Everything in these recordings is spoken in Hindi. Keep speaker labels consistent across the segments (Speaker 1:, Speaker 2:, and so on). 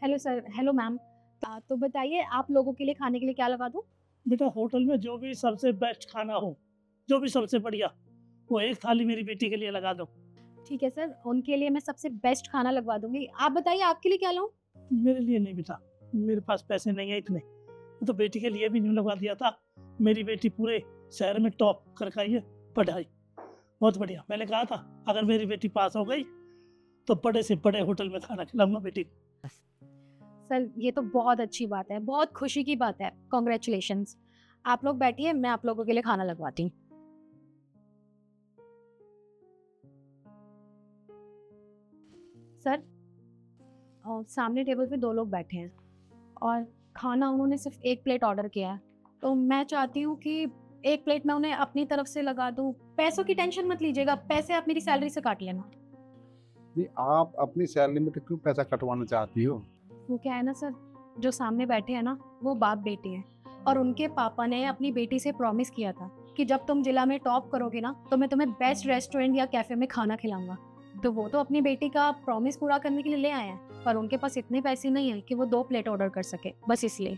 Speaker 1: Hello sir, hello ma'am. तो बताइए आप लोगों के लिए खाने के लिए क्या लगा दूँ?
Speaker 2: बेटा होटल में जो भी सबसे बेस्ट खाना हो, जो भी सबसे बढ़िया, वो एक थाली मेरी बेटी के लिए लगा दो।
Speaker 1: ठीक है सर, उनके लिए मैं सबसे बेस्ट खाना लगवा दूँगी। आप बताइए आपके लिए क्या लाऊँ?
Speaker 2: मेरे लिए नहीं बेटा, मेरे पास पैसे नहीं है इतने। तो बेटी के लिए भी नहीं लगवा दिया था। मेरी बेटी पूरे शहर में टॉप करके आई है पढ़ाई, बहुत बढ़िया। मैंने कहा था अगर मेरी बेटी पास हो गई तो बड़े से बड़े होटल में खाना खिलाऊँगा बेटी को।
Speaker 1: सर ये तो बहुत अच्छी बात है, बहुत खुशी की बात है। कांग्रेचुलेशंस। आप लोग बैठिए, मैं आप लोगों के लिए खाना लगवाती हूँ। सर सामने टेबल पे 2 लोग बैठे हैं और खाना उन्होंने सिर्फ़ 1 प्लेट ऑर्डर किया है। तो मैं चाहती हूँ कि 1 प्लेट मैं उन्हें अपनी तरफ से लगा दूँ। पैसों की टेंशन मत लीजिएगा, पैसे आप मेरी सैलरी से काट लेना।
Speaker 3: नहीं, आप अपनी सैलरी में तो क्यों पैसा कटवाना चाहती हो?
Speaker 1: वो क्या है ना सर, जो सामने बैठे हैं ना, वो बाप-बेटी हैं और उनके पापा ने अपनी बेटी से प्रॉमिस किया था कि जब तुम जिला में टॉप करोगे ना, तो मैं तुम्हें बेस्ट रेस्टोरेंट या कैफ़े में खाना खिलाऊँगा। तो वो तो अपनी बेटी का प्रॉमिस पूरा करने के लिए ले आए हैं, पर उनके पास इतने पैसे नहीं हैं कि वो 2 प्लेट ऑर्डर कर सकें, बस इसलिए।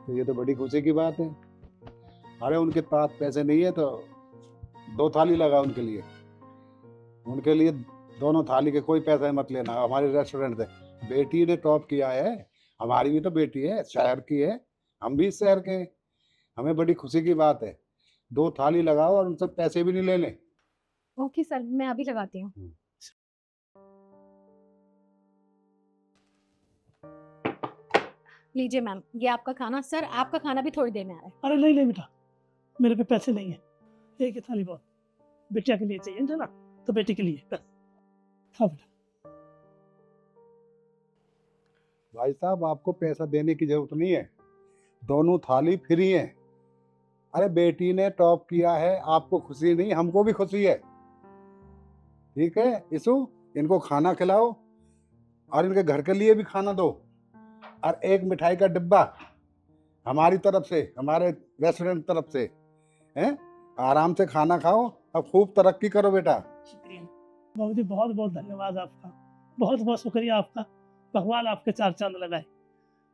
Speaker 3: तो ये तो बड़ी खुशी की बात है। अरे उनके पास पैसे नहीं है तो 2 थाली लगा उनके लिए। उनके लिए दोनों थाली के कोई पैसे मत लेना, हमारे रेस्टोरेंट से। बेटी ने टॉप किया है, हमारी भी तो बेटी है, शहर की है, हम भी इस शहर के हैं। हमें बड़ी खुशी की बात है। 2 थाली लगाओ और उनसे पैसे भी नहीं लेने।
Speaker 1: ओके सर, मैं अभी लगाती हूँ।
Speaker 3: हुँ।
Speaker 1: लीजिए मैम, ये आपका खाना। सर आपका खाना भी थोड़ी देर में आ रहा है।
Speaker 2: अरे नहीं बेटा, मेरे पे पैसे नहीं है, एक ही थाली बहुत। बिटिया के लिए चाहिए था ना, तो बेटी के लिए बस। हाँ बेटा।
Speaker 3: भाई साहब आपको पैसा देने की ज़रूरत नहीं है, दोनों थाली फ्री हैं। अरे बेटी ने टॉप किया है, आपको खुशी नहीं, हमको भी खुशी है। ठीक है इशू, इनको खाना खिलाओ और इनके घर के लिए भी खाना दो और एक मिठाई का डिब्बा हमारी तरफ से, हमारे रेस्टोरेंट तरफ से। हैं, आराम से खाना खाओ और खूब तरक्की करो बेटा।
Speaker 2: शुक्रिया बाबू जी, बहुत बहुत धन्यवाद आपका, बहुत बहुत शुक्रिया आपका। भगवान आपके चार चांद लगाए,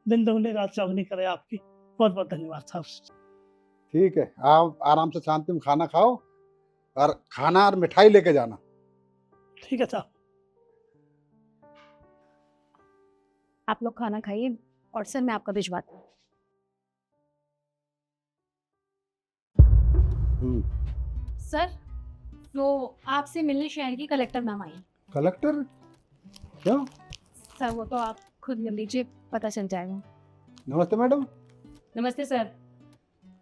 Speaker 2: दिन दोगुनी रात चौगुनी करे आपकी। बहुत बहुत धन्यवाद साहब।
Speaker 3: ठीक है, आप आराम से शांति में खाना खाओ और खाना और मिठाई लेके जाना।
Speaker 2: ठीक है साहब।
Speaker 1: आप लोग खाना खाइए और सर मैं आपका भिजवाती हूँ।
Speaker 3: हम्म।
Speaker 1: सर, तो आपसे मिलने शहर की कलेक्टर मैम आई हैं।
Speaker 3: कलेक्टर? क्यों?
Speaker 1: सर वो तो आप खुद मिल लीजिए, पता चल जाएगा।
Speaker 3: नमस्ते मैडम।
Speaker 1: नमस्ते सर।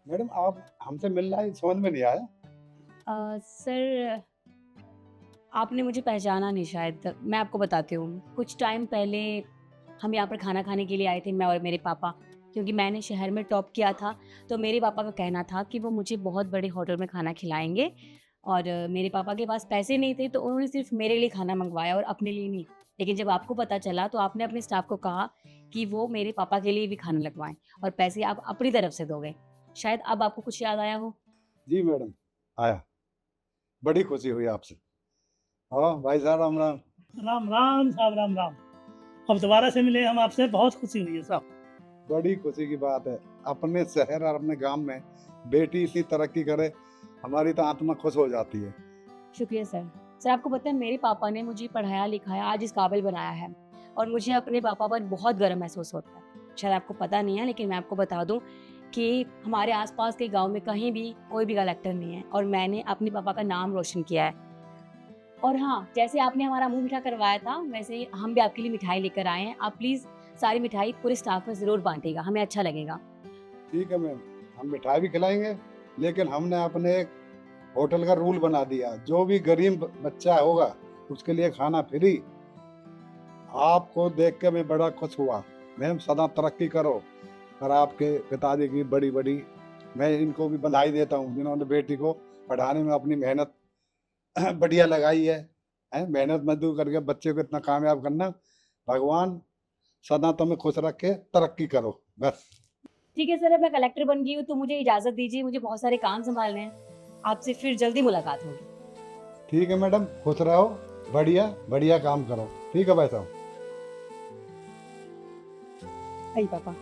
Speaker 3: मैडम आप हमसे मिलना है, समझ में नहीं आया।
Speaker 4: सर आपने मुझे पहचाना नहीं शायद। मैं आपको बताती हूँ। कुछ टाइम पहले हम यहाँ पर खाना खाने के लिए आए थे, मैं और मेरे पापा। क्योंकि मैंने शहर में टॉप किया था, तो मेरे पापा का कहना था कि वो मुझे बहुत बड़े होटल में खाना खिलाएँगे और मेरे पापा के पास पैसे नहीं थे, तो उन्होंने सिर्फ़ मेरे लिए खाना मँगवाया और अपने लिए नहीं। लेकिन जब आपको पता चला, तो आपने अपने स्टाफ को कहा कि वो मेरे पापा के लिए भी खाना लगवाएँ और पैसे आप अपनी तरफ से दोगे। शायद अब आपको कुछ याद आया हो?
Speaker 3: जी मैडम, आया। बड़ी खुशी हुई आपसे। हाँ भाई साहब, राम राम।
Speaker 2: राम राम साहब, राम राम। अब दोबारा से मिले हम आपसे, बहुत खुशी हुई है साहब।
Speaker 3: बड़ी खुशी की बात है, अपने शहर और अपने गांव में बेटी इतनी तरक्की करे, हमारी तो आत्मा खुश हो जाती है।
Speaker 4: शुक्रिया सर। सर आपको पता है मेरे पापा ने मुझे पढ़ाया-लिखाया, आज इस काबिल बनाया है और मुझे अपने पापा पर बहुत गर्व महसूस होता है। शायद आपको पता नहीं है, लेकिन मैं आपको बता दूँ कि हमारे आस-पास के गाँव में कहीं भी कोई भी कलेक्टर नहीं है और मैंने अपने पापा का नाम रोशन किया है। और हाँ, जैसे आपने हमारा मुँह मीठा करवाया था, वैसे ही हम भी आपके लिए मिठाई लेकर आए हैं। आप प्लीज़ सारी मिठाई पूरे स्टाफ में ज़रूर बाँटिएगा, हमें अच्छा लगेगा।
Speaker 3: ठीक है मैम, हम मिठाई भी खिलाएंगे, लेकिन हमने अपने एक होटल का रूल बना दिया, जो भी गरीब बच्चा होगा उसके लिए खाना फ्री। आपको देख के मैं बड़ा खुश हुआ। मैम सदा तरक्की करो और आपके पिताजी की बड़ी बड़ी, मैं इनको भी बधाई देता हूँ जिन्होंने बेटी को पढ़ाने में अपनी मेहनत बढ़िया लगाई है। हैं, मेहनत मजदूर करके बच्चे को इतना कामयाब करना। भगवान सदा तुम्हें खुश रखे, तरक्की करो बस।
Speaker 4: ठीक है सर, अब मैं कलेक्टर बन गई हूँ, तो मुझे इजाज़त दीजिए, मुझे बहुत सारे काम सँभालने हैं। आपसे फिर जल्दी मुलाकात होगी।
Speaker 3: ठीक है मैडम, खुश रहो, बढ़िया बढ़िया काम करो। ठीक है भाई साहब।
Speaker 4: आइए पापा।